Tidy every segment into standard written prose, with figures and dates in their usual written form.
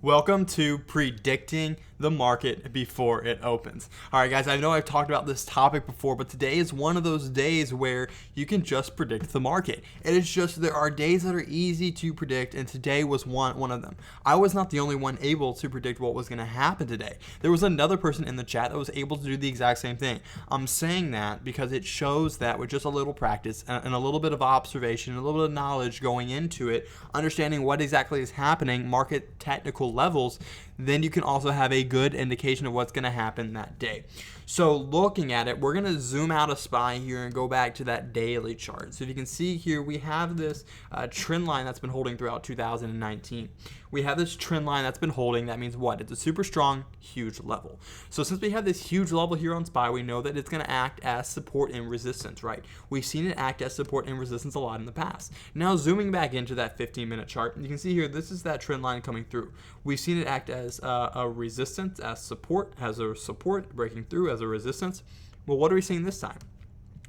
Welcome to predicting the market before it opens. All right, guys, I know I've talked about this topic before, but today is one of those days where you can just predict the market. It is just there are days that are easy to predict, and today was one of them. I was not the only one able to predict what was going to happen today. There was another person in the chat that was able to do the exact same thing. I'm saying that because it shows that with just a little practice and a little bit of observation, and a little bit of knowledge going into it, understanding what exactly is happening, market technical levels, then you can also have a good indication of what's going to happen that day. So looking at it, we're going to zoom out a SPY here and go back to that daily chart. So if you can see here, we have this trend line that's been holding throughout 2019. We have this trend line that's been holding. That means what? It's a super strong, huge level. So since we have this huge level here on SPY, we know that it's going to act as support and resistance, right? We've seen it act as support and resistance a lot in the past. Now zooming back into that 15-minute chart, you can see here, this is that trend line coming through. We've seen it act as a resistance, as support, breaking through as a resistance. Well, what are we seeing this time?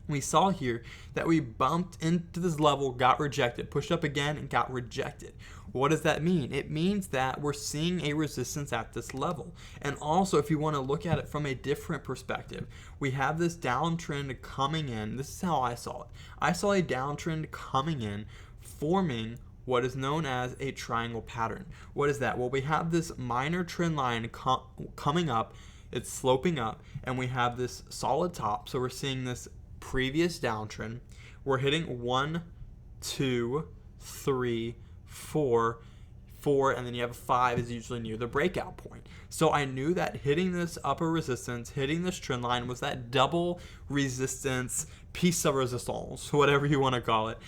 We saw here that we bumped into this level, got rejected, pushed up again, and got rejected. What does that mean? It means that we're seeing a resistance at this level. And also, if you want to look at it from a different perspective, we have this downtrend coming in. This is how I saw it. I saw a downtrend coming in, forming what is known as a triangle pattern. What is that? Well, we have this minor trend line coming up. It's sloping up, and we have this solid top. So we're seeing this previous downtrend. We're hitting 1, 2, 3, 4, and then you have a 5 is usually near the breakout point. So I knew that hitting this upper resistance, hitting this trend line was that double resistance, piece of resistance, whatever you want to call it,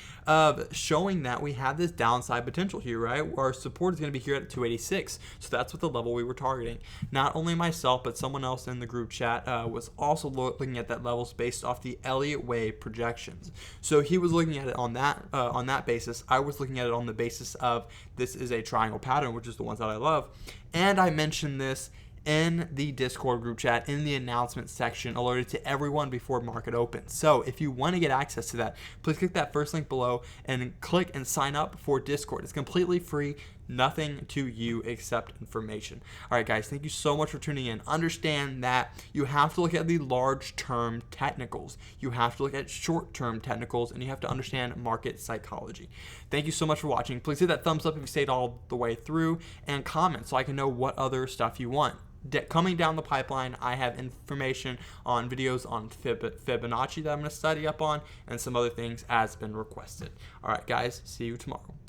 showing that we have this downside potential here, right? Our support is going to be here at 286. So that's what the level we were targeting. Not only myself, but someone else in the group chat was also looking at that levels based off the Elliott Wave projections. So he was looking at it on that basis. I was looking at it on the basis of this is a triangle pattern, which is the ones that I love. And I mentioned this in the Discord group chat, in the announcement section, alerted to everyone before market opens. So if you want to get access to that, please click that first link below and click and sign up for Discord. It's completely free, nothing to you except information. All right, guys, thank you so much for tuning in. Understand that you have to look at the large-term technicals. You have to look at short-term technicals, and you have to understand market psychology. Thank you so much for watching. Please hit that thumbs up if you stayed all the way through, and comment so I can know what other stuff you want. Coming down the pipeline, I have information on videos on Fibonacci that I'm going to study up on, and some other things as been requested. All right, guys, see you tomorrow.